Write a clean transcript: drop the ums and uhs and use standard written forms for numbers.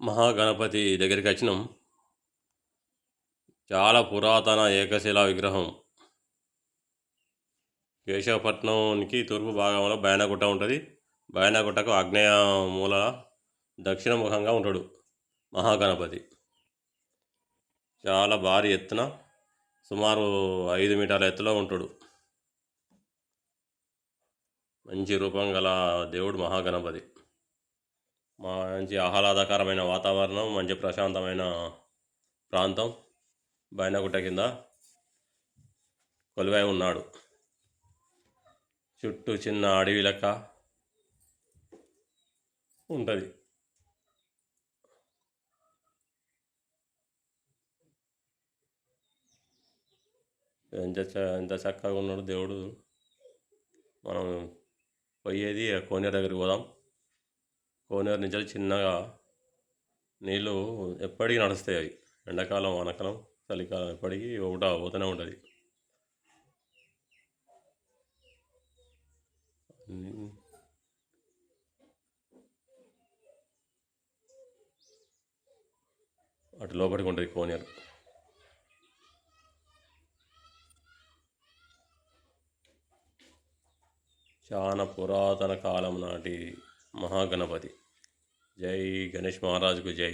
మహాగణపతి దగ్గరికి వచ్చినాం. చాలా పురాతన ఏకశిలా విగ్రహం. కేశవపట్నంకి తూర్పు భాగంలో బయనగుట్ట ఉంటుంది. బయనగుట్టకు ఆగ్నేయ మూల దక్షిణ ముఖంగా ఉంటాడు మహాగణపతి. చాలా భారీ ఎత్తున సుమారు 5 మీటర్ల ఎత్తులో ఉంటాడు. మంచి రూపం గల దేవుడు మహాగణపతి. మంచి ఆహ్లాదకరమైన వాతావరణం, మంచి ప్రశాంతమైన ప్రాంతం. బైనగుట్ట కింద కొలువై ఉన్నాడు. చుట్టూ చిన్న అడవి లెక్క ఉంటుంది. ఎంత చక్కగా ఉన్నాడు దేవుడు. మనం పోయేది కోనేరు దగ్గరికి పోదాం. కోనేరు నుంచి చిన్నగా నీళ్ళు ఎప్పటికీ నడుస్తాయి. అవి ఎండాకాలం, వానాకాలం, చలికాలం ఎప్పటికీ ఒకట పోతూనే ఉంటుంది. అటు లోపలికి ఉంటుంది కోనేరు. చాలా పురాతన కాలం నాటి మహాగణపతి. జై గణేష్ మహారాజుకు జై.